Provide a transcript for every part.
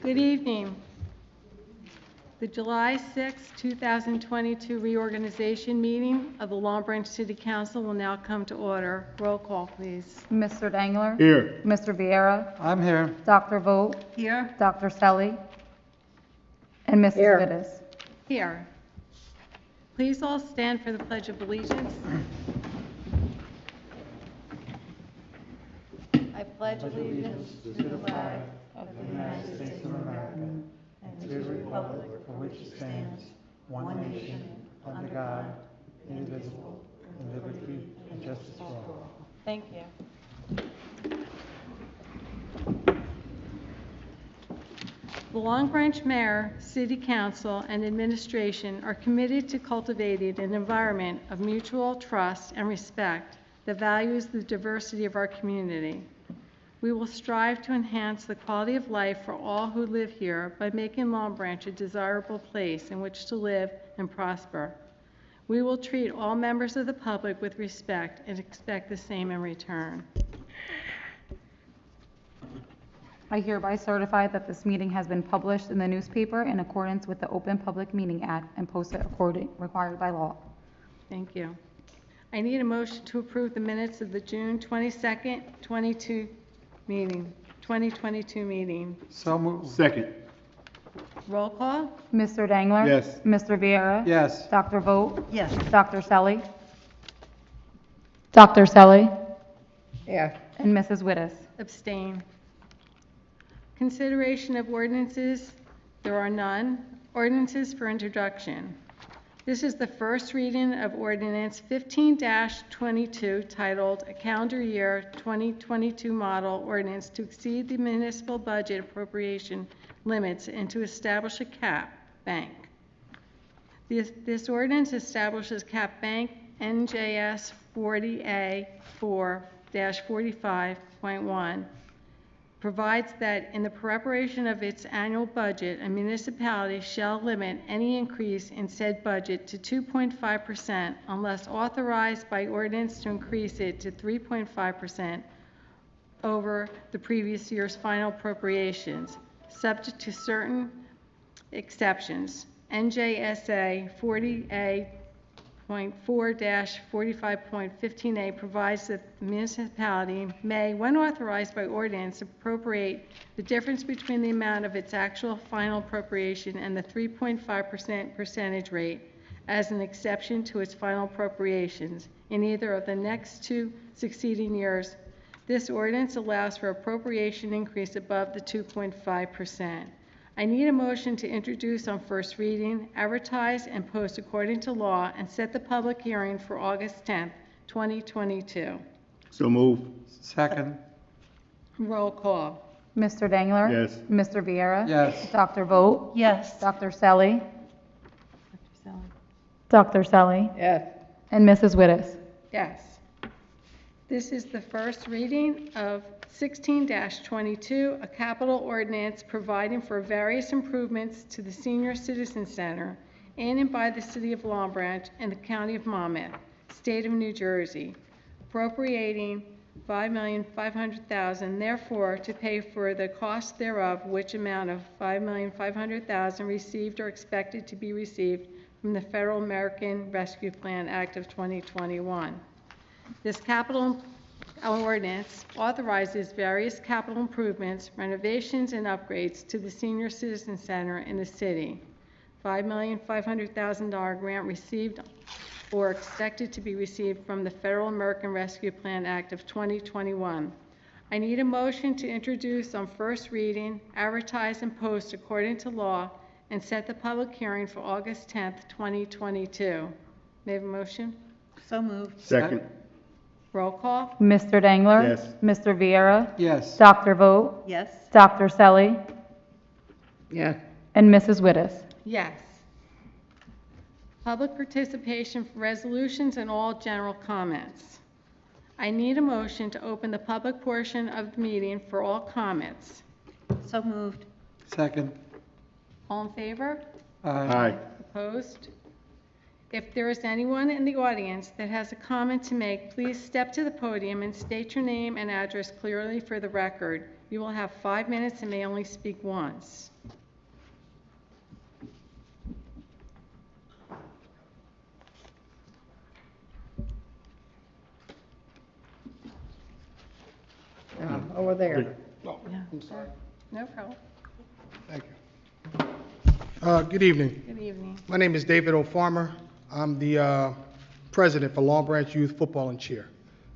Good evening. The July 6, 2022 reorganization meeting of the Long Branch City Council will now come to order. Roll call, please. Mr. Dangler? Here. Mr. Vieira? I'm here. Dr. Vogt? Here. Dr. Selly? And Mrs. Wittes? Here. Please all stand for the Pledge of Allegiance. I pledge allegiance to the flag of the United States of America and to the republic for which it stands, one nation, under God, indivisible, with liberty and justice for all. Thank you. The Long Branch Mayor, City Council, and Administration are committed to cultivating an environment of mutual trust and respect that values the diversity of our community. We will strive to enhance the quality of life for all who live here by making Long Branch a desirable place in which to live and prosper. We will treat all members of the public with respect and expect the same in return. I hereby certify that this meeting has been published in the newspaper in accordance with the Open Public Meeting Act and posted according required by law. Thank you. I need a motion to approve the minutes of the June 22nd, 2022 meeting. So moved. Second. Roll call? Mr. Dangler? Yes. Mr. Vieira? Yes. Dr. Vogt? Yes. Dr. Selly? Dr. Selly? Yeah. And Mrs. Wittes? Abstain. Consideration of ordinances. There are none. Ordinances for introduction. This is the first reading of Ordinance 15-22 titled A Calendar Year 2022 Model Ordinance to exceed the municipal budget appropriation limits and to establish a cap bank. This ordinance establishes cap bank NJS 40A4-45.1. provides that in the preparation of its annual budget, a municipality shall limit any increase in said budget to 2.5% unless authorized by ordinance to increase it to 3.5% over the previous year's final appropriations, subject to certain exceptions. NJSA 40A.4-45.15a provides that the municipality may, when authorized by ordinance, appropriate the difference between the amount of its actual final appropriation and the 3.5% percentage rate as an exception to its final appropriations in either of the next two succeeding years. This ordinance allows for appropriation increase above the 2.5%. I need a motion to introduce on first reading, advertise, and post according to law, and set the public hearing for August 10th, 2022. So moved. Second. Roll call. Mr. Dangler? Yes. Mr. Vieira? Yes. Dr. Vogt? Yes. Dr. Selly? Dr. Selly? Yes. And Mrs. Wittes? Yes. This is the first reading of 16-22, a capital ordinance providing for various improvements to the Senior Citizen Center in and by the City of Long Branch and the County of Monmouth, State of New Jersey, appropriating $5,500,000, therefore to pay for the cost thereof, which amount of $5,500,000 received or expected to be received from the Federal American Rescue Plan Act of 2021. This capital ordinance authorizes various capital improvements, renovations, and upgrades to the Senior Citizen Center in the city. $5,500,000 grant received or expected to be received from the Federal American Rescue Plan Act of 2021. I need a motion to introduce on first reading, advertise, and post according to law, and set the public hearing for August 10th, 2022. May I have a motion? So moved. Second. Roll call. Mr. Dangler? Yes. Mr. Vieira? Yes. Dr. Vogt? Yes. Dr. Selly? Yeah. And Mrs. Wittes? Yes. Public participation for resolutions and all general comments. I need a motion to open the public portion of the meeting for all comments. So moved. Second. All in favor? Aye. Opposed? If there is anyone in the audience that has a comment to make, please step to the podium and state your name and address clearly for the record. You will have 5 minutes and may only speak once. Over there. No problem. Thank you. Good evening. Good evening. My name is David O'Farmer. I'm the president for Long Branch Youth Football and Cheer.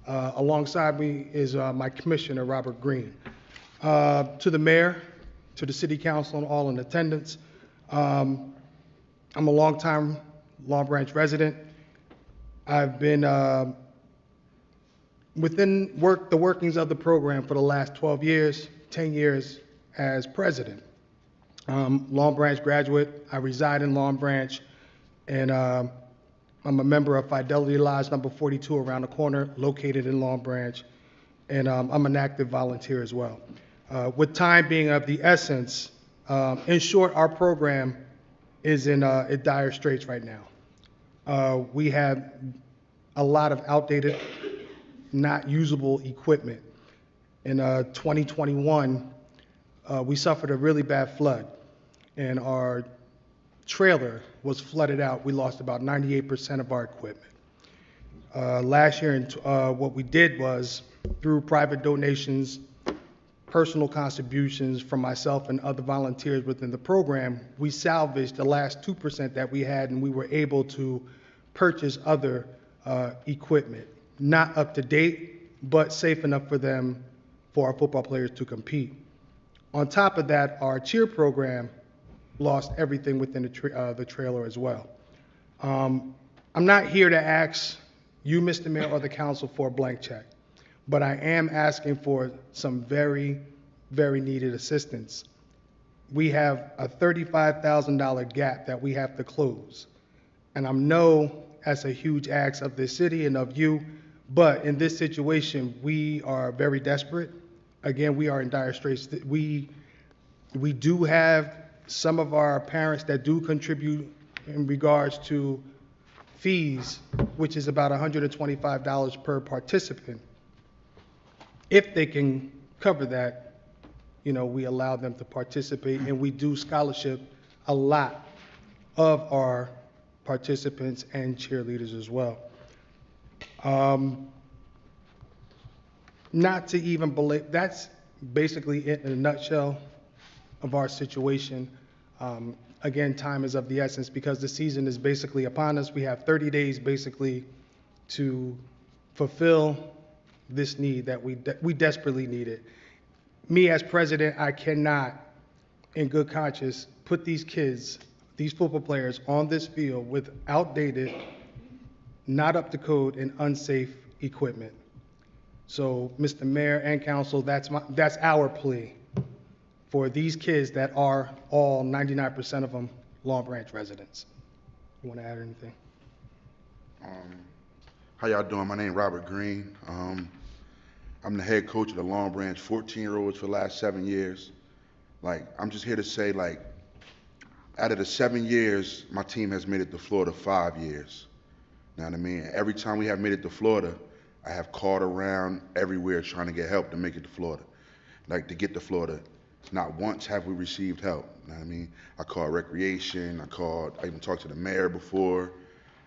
Alongside me is my commissioner, Robert Green. To the mayor, to the city council, and all in attendance, I'm a longtime Long Branch resident. I've been within the workings of the program for the last 12 years, 10 years as president. Long Branch graduate. I reside in Long Branch, and I'm a member of Fidelity Lodge number 42 around the corner, located in Long Branch, and I'm an active volunteer as well. With time being of the essence, in short, our program is in dire straits right now. We have a lot of outdated, not usable equipment. In 2021, we suffered a really bad flood, and our trailer was flooded out. We lost about 98% of our equipment. Last year, what we did was, through private donations, personal contributions from myself and other volunteers within the program, we salvaged the last 2% that we had, and we were able to purchase other equipment. Not up to date, but safe enough for our football players to compete. On top of that, our cheer program lost everything within the trailer as well. I'm not here to ask you, Mr. Mayor, or the council for a blank check, but I am asking for some very, very needed assistance. We have a $35,000 gap that we have to close. And I know that's a huge ask of this city and of you, but in this situation, we are very desperate. Again, we are in dire straits. We do have some of our parents that do contribute in regards to fees, which is about $125 per participant. If they can cover that, we allow them to participate, and we do scholarship a lot of our participants and cheerleaders as well. Not to even believe, that's basically it in a nutshell of our situation. Again, time is of the essence because the season is basically upon us. We have 30 days basically to fulfill this need that we desperately need it. Me as president, I cannot, in good conscience, put these kids, these football players on this field with outdated, not up to code, and unsafe equipment. So, Mr. Mayor and Council, that's our plea for these kids that are all 99% of them Long Branch residents. You want to add anything? How y'all doing? My name is Robert Green. I'm the head coach of the Long Branch 14-year-olds for the last 7 years. I'm just here to say, out of the 7 years, my team has made it to Florida 5 years. You know what I mean? Every time we have made it to Florida, I have called around everywhere trying to get help to make it to Florida. To get to Florida. Not once have we received help. You know what I mean? I called Recreation, I even talked to the mayor before.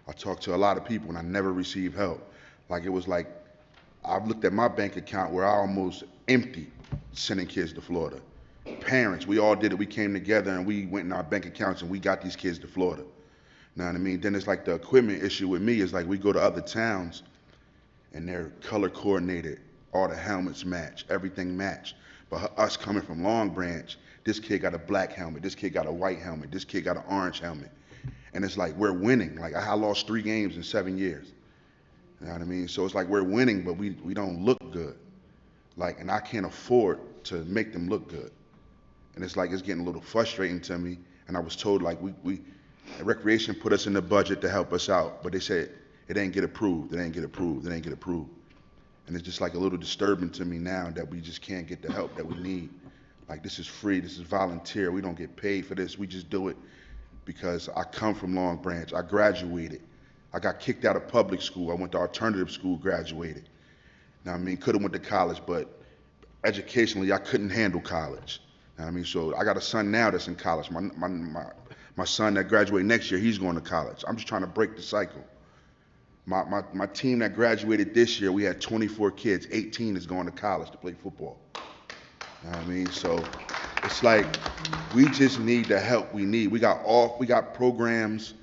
I talked to a lot of people and I never received help. I've looked at my bank account where I almost emptied sending kids to Florida. Parents, we all did it. We came together and we went in our bank accounts and we got these kids to Florida. You know what I mean? Then it's the equipment issue with me is we go to other towns and they're color coordinated. All the helmets match, everything match. But us coming from Long Branch, this kid got a black helmet, this kid got a white helmet, this kid got an orange helmet. And it's we're winning. I lost 3 games in 7 years. You know what I mean? So it's we're winning, but we don't look good. And I can't afford to make them look good. And it's it's getting a little frustrating to me. And I was told Recreation put us in the budget to help us out, but they said it ain't get approved, it ain't get approved, it ain't get approved. And it's just a little disturbing to me now that we just can't get the help that we need. This is free, this is volunteer, we don't get paid for this, we just do it because I come from Long Branch, I graduated. I got kicked out of public school, I went to alternative school, graduated. Now, could have went to college, but educationally, I couldn't handle college. You know what I mean? So I got a son now that's in college. My son that graduated next year, he's going to college. I'm just trying to break the cycle. My team that graduated this year, we had 24 kids. 18 is going to college to play football. You know what I mean? So it's like we just need the help we need. We got programs.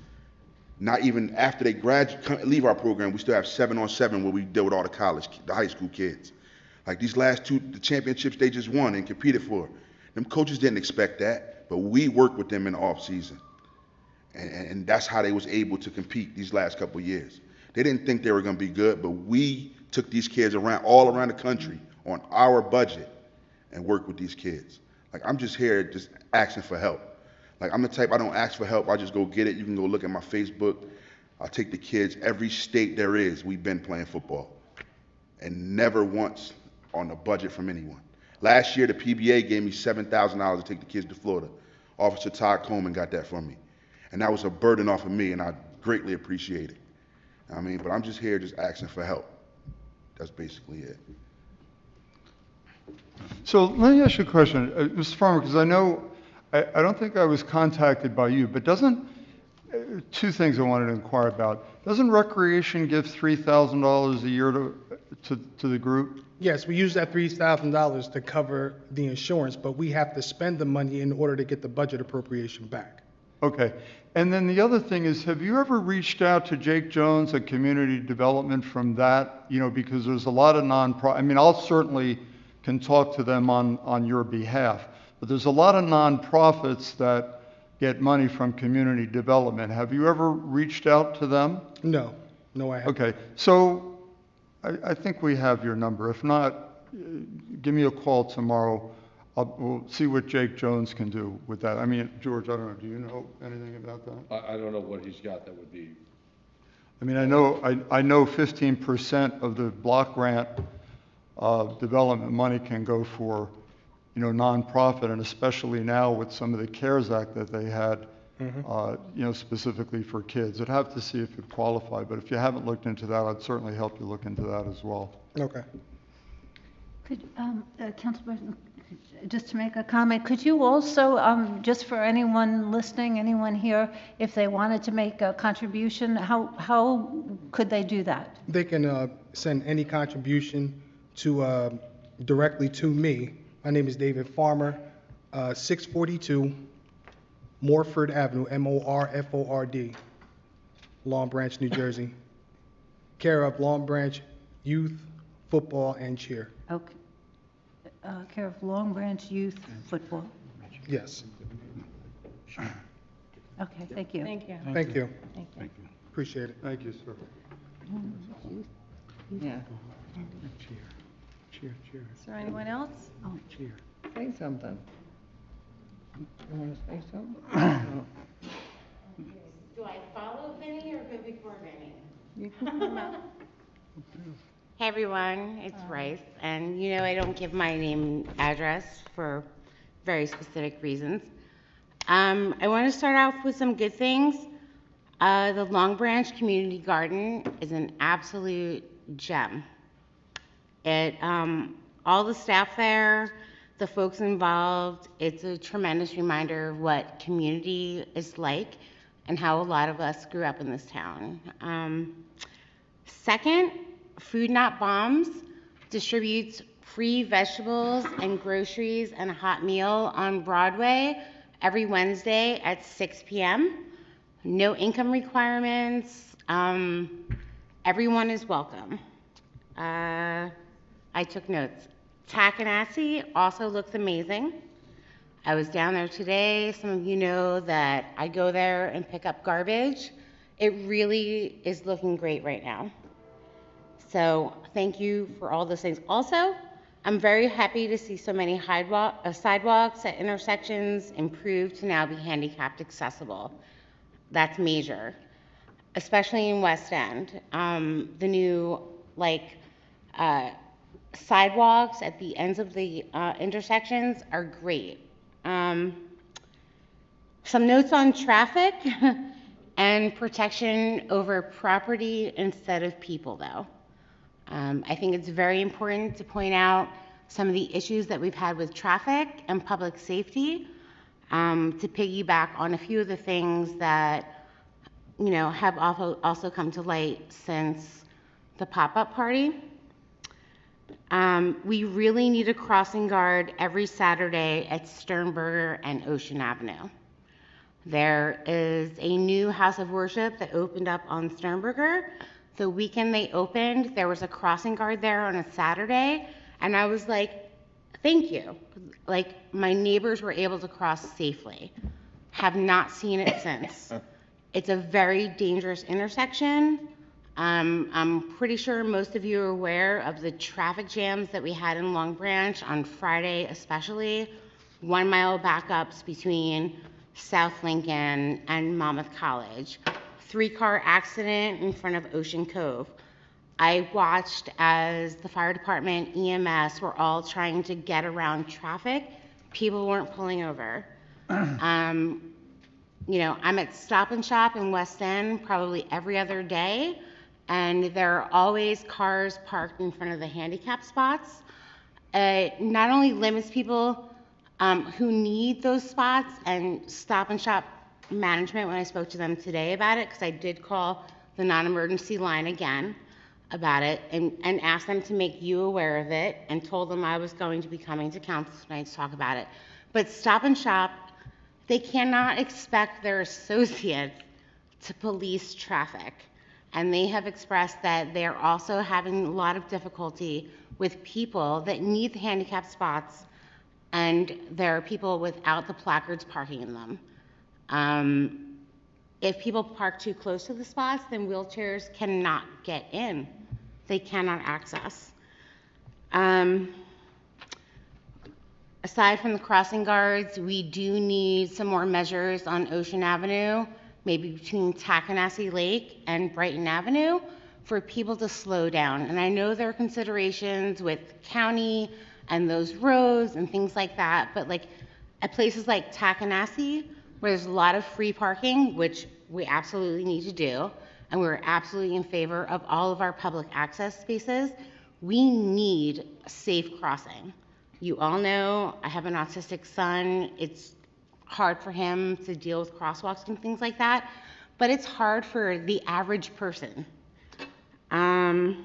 Not even after they leave our program, we still have 7-on-7 where we deal with all the high school kids. Like these last the championships they just won and competed for. Them coaches didn't expect that, but we worked with them in the off season. And that's how they was able to compete these last couple of years. They didn't think they were going to be good, but we took these kids all around the country on our budget and worked with these kids. Like, I'm just here just asking for help. Like, I'm the type, I don't ask for help, I just go get it. You can go look at my Facebook. I'll take the kids, every state there is, we've been playing football. And never once on a budget from anyone. Last year, the PBA gave me $7,000 to take the kids to Florida. Officer Todd Coleman got that from me. And that was a burden off of me, and I greatly appreciate it. I mean, but I'm just here just asking for help. That's basically it. So let me ask you a question, Mr. Farmer, because I know, I don't think I was contacted by you, but two things I wanted to inquire about. Doesn't Recreation give $3,000 a year to the group? Yes, we use that $3,000 to cover the insurance, but we have to spend the money in order to get the budget appropriation back. Okay. And then the other thing is, have you ever reached out to Jake Jones at Community Development from that? You know, because there's a lot of I mean, I'll certainly can talk to them on your behalf, but there's a lot of nonprofits that get money from Community Development. Have you ever reached out to them? No, I haven't. Okay. So I think we have your number. If not, give me a call tomorrow. We'll see what Jake Jones can do with that. I mean, George, I don't know, do you know anything about that? I don't know what he's got that would be. I mean, I know 15% of the block grant development money can go for, you know, nonprofit, and especially now with some of the CARES Act that they had, you know, specifically for kids. I'd have to see if it qualified, but if you haven't looked into that, I'd certainly help you look into that as well. Okay. Could, Councilperson, just to make a comment, could you also, just for anyone listening, anyone here, if they wanted to make a contribution, how could they do that? They can send any contribution to directly to me. My name is David Farmer, 642 Morford Avenue, Morford, Long Branch, New Jersey. Care of Long Branch Youth Football and Cheer. Okay. Care of Long Branch Youth Football. Yes. Okay, thank you. Thank you. Thank you. Thank you. Appreciate it. Thank you, sir. Yeah, Cheer. Is there anyone else? say something. You want to say something? Do I follow Vinny or go before Vinny? You can come out. Hey everyone, it's Rice, and you know I don't give my name and address for very specific reasons. I want to start off with some good things. The Long Branch Community Garden is an absolute gem. All the staff there, the folks involved, it's a tremendous reminder of what community is like and how a lot of us grew up in this town. Second, Food Not Bombs distributes free vegetables and groceries and a hot meal on Broadway every Wednesday at 6 p.m. No income requirements. Everyone is welcome. I took notes. Tackanassie also looks amazing. I was down there today. Some of you know that I go there and pick up garbage. It really is looking great right now. So thank you for all those things. Also, I'm very happy to see so many sidewalks at intersections improved to now be handicapped accessible. That's major, especially in West End. The new sidewalks at the ends of the intersections are great. Some notes on traffic and protection over property instead of people, though. I think it's very important to point out some of the issues that we've had with traffic and public safety, to piggyback on a few of the things that, you know, have also come to light since the pop-up party. We really need a crossing guard every Saturday at Sternberger and Ocean Avenue. There is a new house of worship that opened up on Sternberger. The weekend they opened, there was a crossing guard there on a Saturday, and I was like, thank you. Like, my neighbors were able to cross safely. Have not seen it since. It's a very dangerous intersection. I'm pretty sure most of you are aware of the traffic jams that we had in Long Branch on Friday, especially 1 mile backups between South Lincoln and Monmouth College. 3-car accident in front of Ocean Cove. I watched as the fire department, EMS were all trying to get around traffic. People weren't pulling over. You know, I'm at Stop and Shop in West End probably every other day, and there are always cars parked in front of the handicap spots. It not only limits people who need those spots, and Stop and Shop management, when I spoke to them today about it, because I did call the non-emergency line again about it and asked them to make you aware of it, and told them I was going to be coming to council tonight to talk about it. But Stop and Shop, they cannot expect their associates to police traffic. And they have expressed that they're also having a lot of difficulty with people that need the handicap spots, and there are people without the placards parking in them. If people park too close to the spots, then wheelchairs cannot get in. They cannot access. Aside from the crossing guards, we do need some more measures on Ocean Avenue, maybe between Tackanassie Lake and Brighton Avenue, for people to slow down. And I know there are considerations with county and those roads and things like that, but like at places like Tackanassie, where there's a lot of free parking, which we absolutely need to do, and we're absolutely in favor of all of our public access spaces, we need a safe crossing. You all know I have an autistic son. It's hard for him to deal with crosswalks and things like that, but it's hard for the average person. I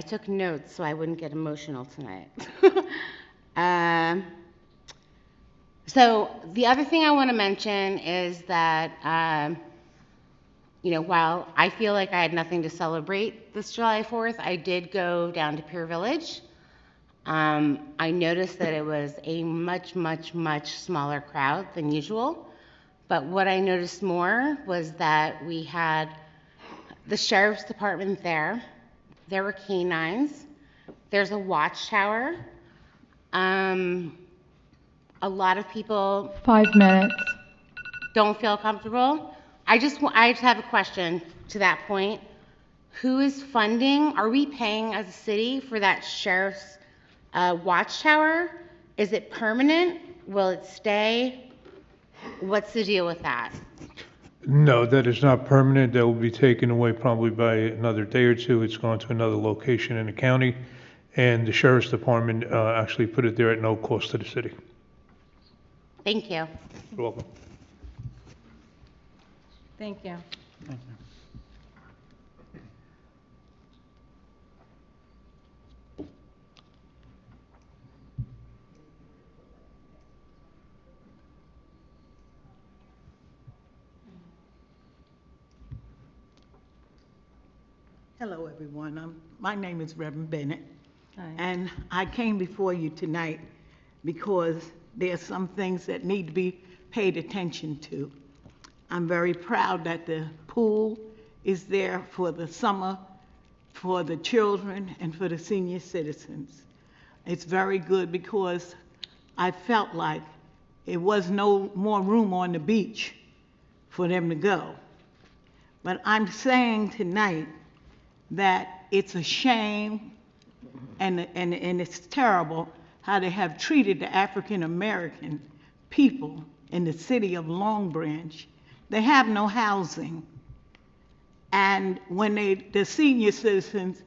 took notes so I wouldn't get emotional tonight. So the other thing I want to mention is that, you know, while I feel like I had nothing to celebrate this July 4th, I did go down to Pier Village. I noticed that it was a much, much, much smaller crowd than usual. But what I noticed more was that we had the sheriff's department there. There were canines. There's a watchtower. A lot of people 5 minutes. don't feel comfortable. I just have a question to that point. Who is funding? Are we paying as a city for that sheriff's watchtower? Is it permanent? Will it stay? What's the deal with that? No, that is not permanent. That will be taken away probably by another day or two. It's gone to another location in the county, and the sheriff's department actually put it there at no cost to the city. Thank you. You're welcome. Thank you. Hello, everyone. My name is Reverend Bennett, Hi. and I came before you tonight because there are some things that need to be paid attention to. I'm very proud that the pool is there for the summer, for the children, and for the senior citizens. It's very good because I felt like it was no more room on the beach for them to go. But I'm saying tonight that it's a shame and it's terrible how they have treated the African American people in the city of Long Branch. They have no housing. And when the senior citizens,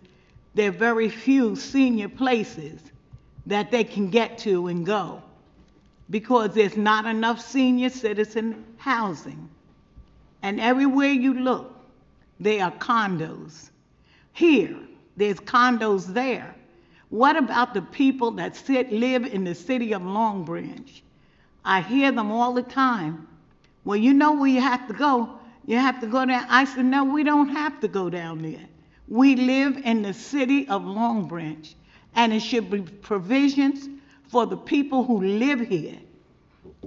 there are very few senior places. that they can get to and go, because there's not enough senior citizen housing. And everywhere you look, there are condos. Here, there's condos there. What about the people that live in the city of Long Branch? I hear them all the time. Well, you know where you have to go. You have to go down. I said, no, we don't have to go down there. We live in the city of Long Branch, and it should be provisions for the people who live here.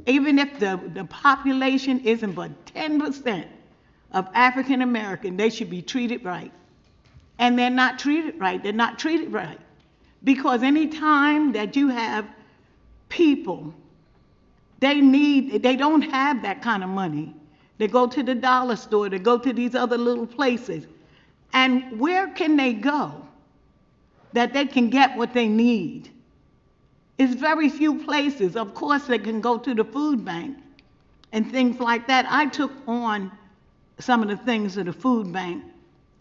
Even if the population isn't but 10% of African American, they should be treated right. And they're not treated right. They're not treated right. Because any time that you have people, they don't have that kind of money. They go to the dollar store, they go to these other little places. And where can they go that they can get what they need? It's very few places. Of course, they can go to the food bank and things like that. I took on some of the things of the food bank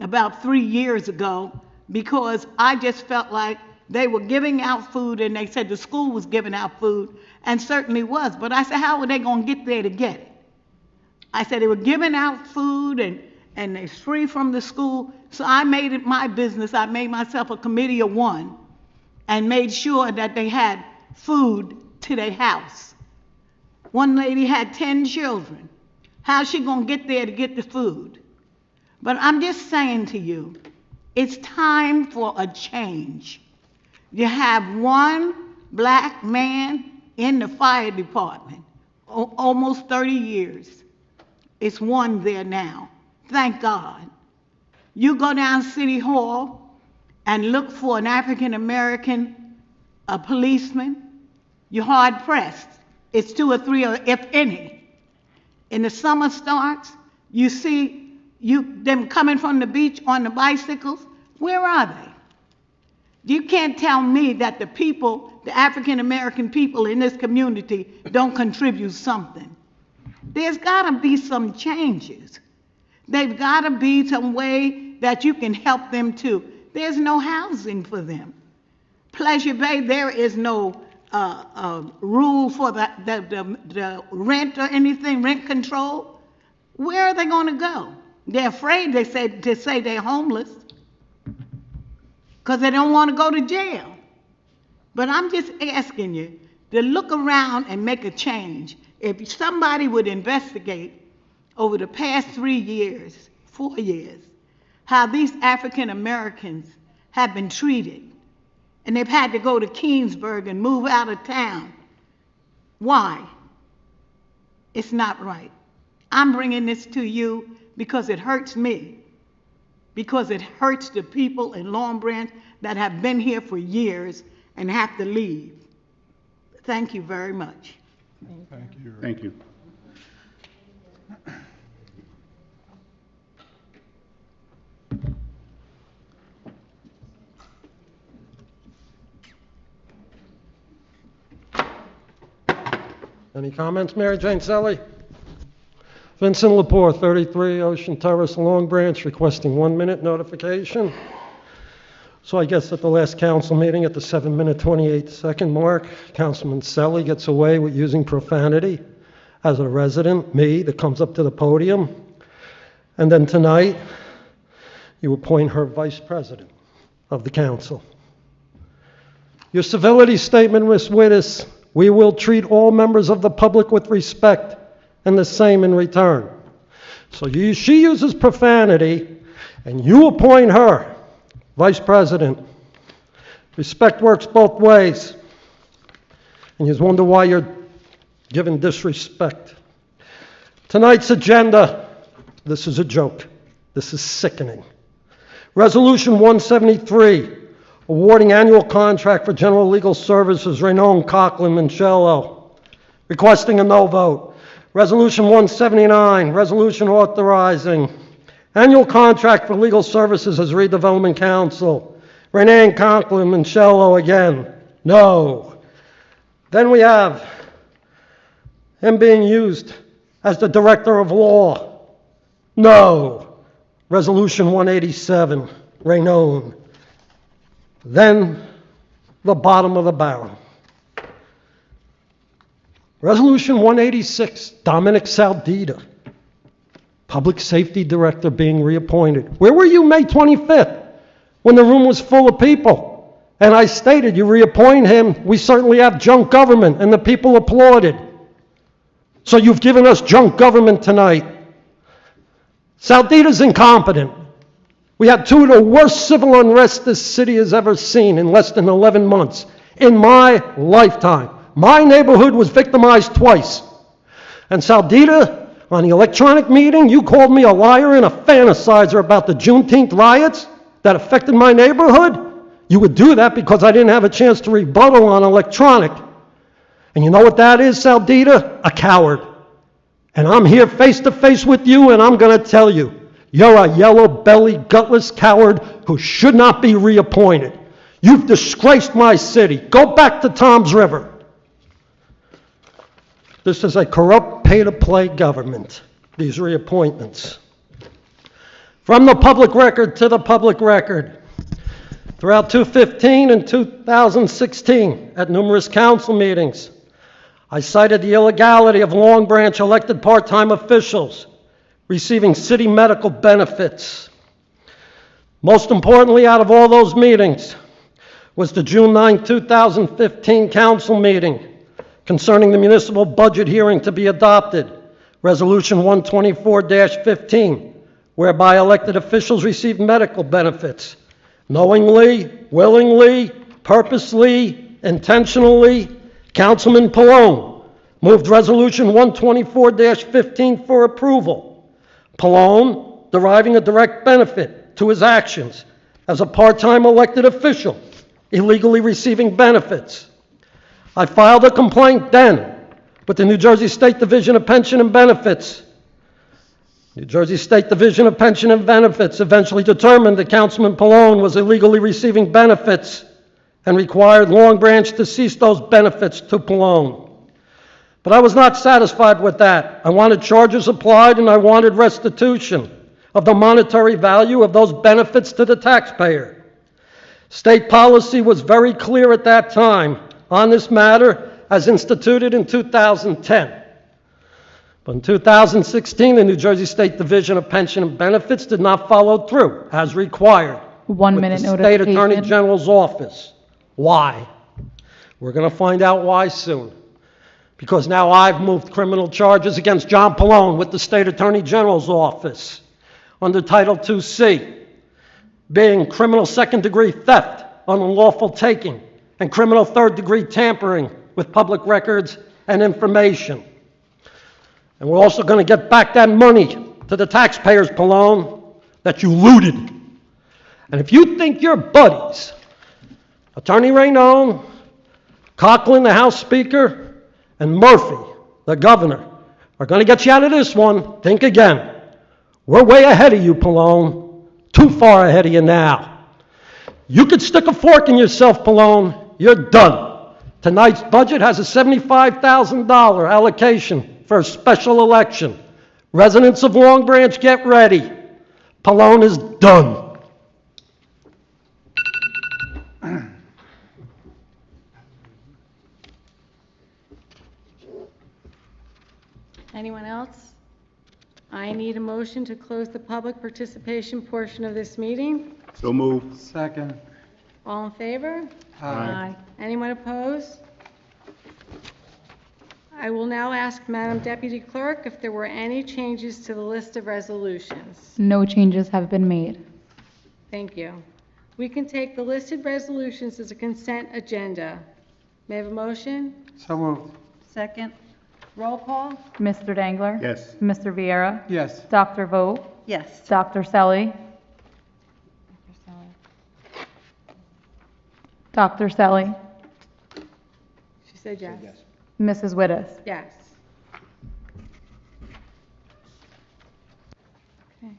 about 3 years ago because I just felt like they were giving out food, and they said the school was giving out food, and certainly was. But I said, how are they going to get there to get it? I said they were giving out food, and it's free from the school. So I made it my business. I made myself a committee of one and made sure that they had food to their house. One lady had 10 children. How's she going to get there to get the food? But I'm just saying to you, it's time for a change. You have one black man in the fire department, almost 30 years. It's one there now. Thank God. You go down City Hall and look for an African American policeman, you're hard pressed. It's 2 or 3, or if any. In the summer starts, you see them coming from the beach on the bicycles. Where are they? You can't tell me that the people, the African American people in this community, don't contribute something. There's got to be some changes. There's got to be some way that you can help them too. There's no housing for them. Pleasure Bay, there is no rule for the rent or anything, rent control. Where are they going to go? They're afraid, to say they're homeless because they don't want to go to jail. But I'm just asking you to look around and make a change. If somebody would investigate over the past 3 years, 4 years, how these African Americans have been treated, and they've had to go to Keensburg and move out of town. Why? It's not right. I'm bringing this to you because it hurts me, because it hurts the people in Long Branch that have been here for years and have to leave. Thank you very much. Thank you. Thank you. Any comments, Mary Jane Selly? Vincent Lepore, 33 Ocean Terrace, Long Branch, requesting 1-minute notification. So I guess at the last council meeting at the 7-minute 28-second mark, Councilman Selly gets away with using profanity as a resident, me, that comes up to the podium. And then tonight, you appoint her vice president of the council. Your civility statement, Ms. Wittes: we will treat all members of the public with respect and the same in return. So she uses profanity, and you appoint her vice president. Respect works both ways. And you wonder why you're giving disrespect. Tonight's agenda, this is a joke. This is sickening. Resolution 173, awarding annual contract for general legal services, Raynon Coughlin Minchello. Requesting a no vote. Resolution 179, resolution authorizing annual contract for legal services as redevelopment counsel, Raynon Coughlin Minchello again. No. Then we have him being used as the director of law. No. Resolution 187, Raynon. Then the bottom of the barrel. Resolution 186, Dominic Saldita, Public Safety Director being reappointed. Where were you May 25th when the room was full of people? And I stated, you reappoint him, we certainly have junk government, and the people applauded. So you've given us junk government tonight. Saldita's incompetent. We had two of the worst civil unrest this city has ever seen in less than 11 months. In my lifetime. My neighborhood was victimized twice. And Saldita, on the electronic meeting, you called me a liar and a fantasizer about the Juneteenth riots that affected my neighborhood. You would do that because I didn't have a chance to rebuttal on electronic. And you know what that is, Saldita? A coward. And I'm here face to face with you, and I'm going to tell you, you're a yellow-bellied, gutless coward who should not be reappointed. You've disgraced my city. Go back to Toms River. This is a corrupt, pay-to-play government, these reappointments. From the public record to the public record. Throughout 2015 and 2016, at numerous council meetings, I cited the illegality of Long Branch elected part-time officials receiving city medical benefits. Most importantly, out of all those meetings, was the June 9, 2015 council meeting concerning the municipal budget hearing to be adopted, Resolution 124-15, whereby elected officials received medical benefits. Knowingly, willingly, purposely, intentionally, Councilman Pallone moved Resolution 124-15 for approval. Pallone deriving a direct benefit to his actions as a part-time elected official, illegally receiving benefits. I filed a complaint then with the New Jersey State Division of Pension and Benefits. New Jersey State Division of Pension and Benefits eventually determined that Councilman Pallone was illegally receiving benefits and required Long Branch to cease those benefits to Pallone. But I was not satisfied with that. I wanted charges applied and I wanted restitution of the monetary value of those benefits to the taxpayer. State policy was very clear at that time on this matter as instituted in 2010. But in 2016, the New Jersey State Division of Pension and Benefits did not follow through as required. 1 minute with the State Attorney notification. General's office. Why? We're going to find out why soon. Because now I've moved criminal charges against John Pallone with the State Attorney General's office under Title 2C, being criminal second-degree theft, unlawful taking, and criminal third-degree tampering with public records and information. And we're also going to get back that money to the taxpayers, Pallone, that you looted. And if you think your buddies, Attorney Raynone, Coughlin, the House Speaker, and Murphy, the governor, are going to get you out of this one, think again. We're way ahead of you, Pallone. Too far ahead of you now. You could stick a fork in yourself, Pallone. You're done. Tonight's budget has a $75,000 allocation for a special election. Residents of Long Branch, get ready. Pallone is done. Anyone else? I need a motion to close the public participation portion of this meeting. So moved. Second. All in favor? Aye. Anyone opposed? I will now ask Madam Deputy Clerk if there were any changes to the list of resolutions. No changes have been made. Thank you. We can take the listed resolutions as a consent agenda. May I have a motion? So moved. Second? Roll call? Mr. Dangler? Yes. Mr. Viera? Yes. Dr. Vogt? Yes. Dr. Selly? Dr. Selly? She said yes. Mrs. Wittes? Yes. Okay.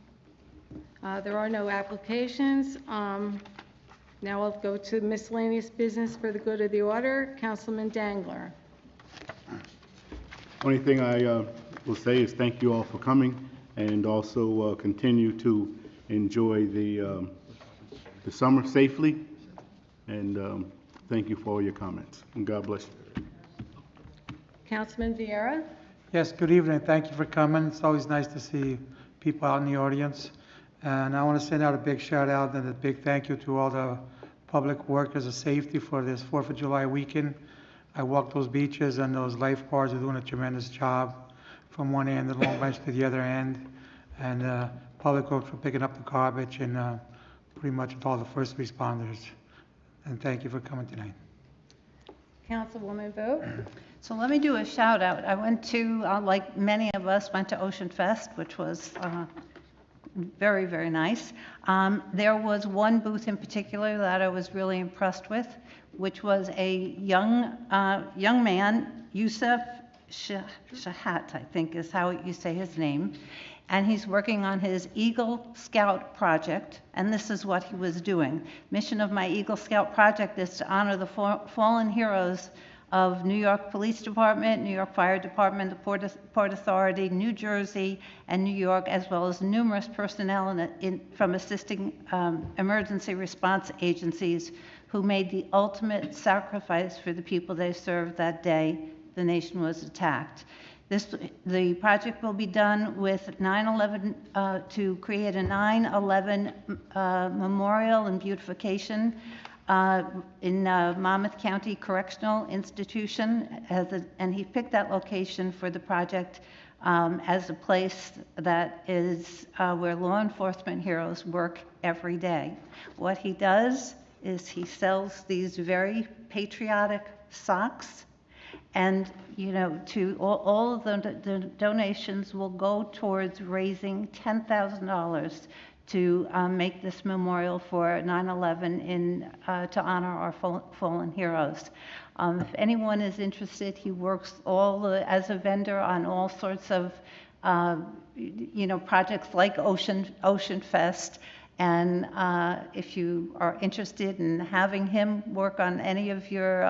There are no applications. Now we'll go to miscellaneous business for the good of the order. Councilman Dangler. Only thing I will say is thank you all for coming, and also continue to enjoy the summer safely. And Thank you for all your comments, and God bless you. Councilman Vieira? Yes, good evening. Thank you for coming. It's always nice to see people out in the audience. And I want to send out a big shout out and a big thank you to all the public workers of safety for this 4th of July weekend. I walked those beaches and those lifeguards are doing a tremendous job from one end of Long Branch to the other end. And public works for picking up the garbage and pretty much all the first responders. And thank you for coming tonight. Councilwoman Vogt? So let me do a shout out. I went to, like many of us, went to Ocean Fest, which was very, very nice. There was one booth in particular that I was really impressed with, which was a young man, Yusuf Shahat, I think is how you say his name. And he's working on his Eagle Scout project, and this is what he was doing. Mission of my Eagle Scout project is to honor the fallen heroes of New York Police Department, New York Fire Department, the Port Authority, New Jersey, and New York, as well as numerous personnel from assisting emergency response agencies who made the ultimate sacrifice for the people they served that day the nation was attacked. The project will be done with 9/11, to create a 9/11 memorial and beautification in Monmouth County Correctional Institution, and he picked that location for the project as a place that is where law enforcement heroes work every day. What he does is he sells these very patriotic socks, and to all of the donations will go towards raising $10,000 to make this memorial for 9/11 to honor our fallen heroes. If anyone is interested, he works as a vendor on all sorts of projects like Ocean Fest. And if you are interested in having him work on any of your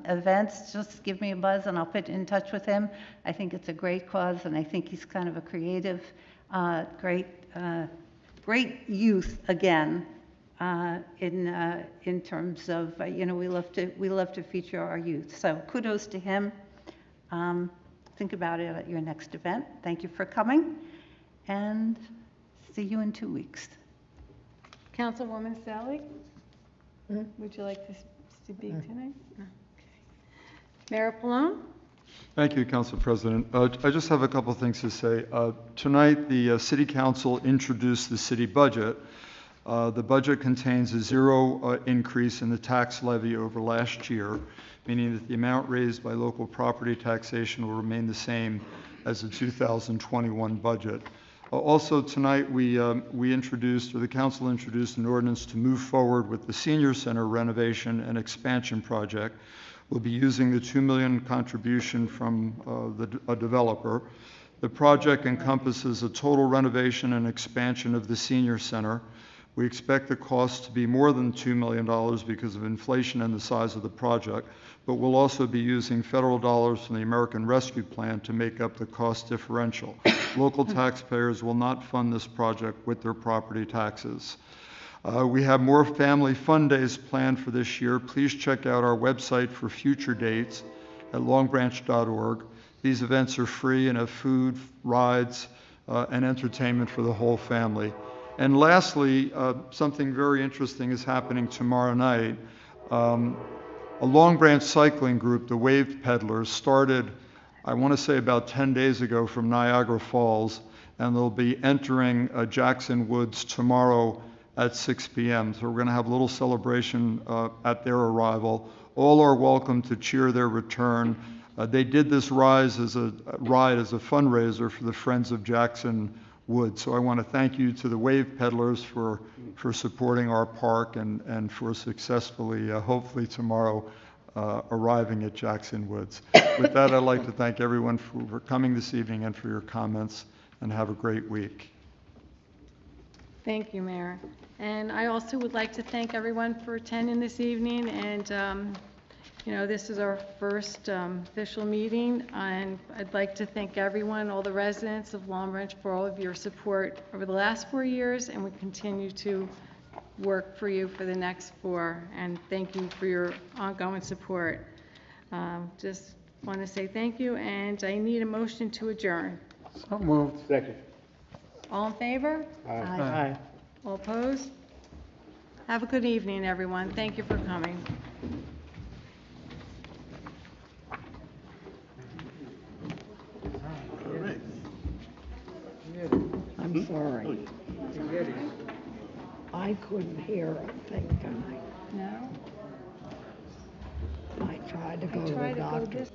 events, just give me a buzz and I'll put you in touch with him. I think it's a great cause, and I think he's kind of a creative, great youth again. In terms of we love to feature our youth. So kudos to him. Think about it at your next event. Thank you for coming, and see you in 2 weeks. Councilwoman Sally? Would you like to speak tonight? No. Okay. Mayor Pallone? Thank you, Council President. I just have a couple things to say. Tonight, the City Council introduced the city budget. The budget contains a zero increase in the tax levy over last year, meaning that the amount raised by local property taxation will remain the same as the 2021 budget. Also tonight, the council introduced an ordinance to move forward with the senior center renovation and expansion project. We'll be using the $2 million contribution from a developer. The project encompasses a total renovation and expansion of the senior center. We expect the cost to be more than $2 million because of inflation and the size of the project, but we'll also be using federal dollars from the American Rescue Plan to make up the cost differential. Local taxpayers will not fund this project with their property taxes. We have more family fun days planned for this year. Please check out our website for future dates at longbranch.org. These events are free and have food, rides, and entertainment for the whole family. And lastly, something very interesting is happening tomorrow night. A Long Branch cycling group, the Wave Peddlers, started, I want to say about 10 days ago from Niagara Falls, and they'll be entering Jackson Woods tomorrow at 6 p.m. So we're going to have a little celebration at their arrival. All are welcome to cheer their return. They did this ride as a fundraiser for the Friends of Jackson Woods. So I want to thank you to the Wave Peddlers for supporting our park and for successfully, hopefully tomorrow, arriving at Jackson Woods. With that, I'd like to thank everyone for coming this evening and for your comments, and have a great week. Thank you, Mayor. And I also would like to thank everyone for attending this evening. And, this is our first official meeting. And I'd like to thank everyone, all the residents of Long Branch, for all of your support over the last 4 years. And we continue to work for you for the next 4, and thank you for your ongoing support. Just want to say thank you, and I need a motion to adjourn. So moved. Second. All in favor? Aye. All opposed? Have a good evening, everyone. Thank you for coming. I'm sorry. I couldn't hear a thing tonight. No? I tried to go to the doctor.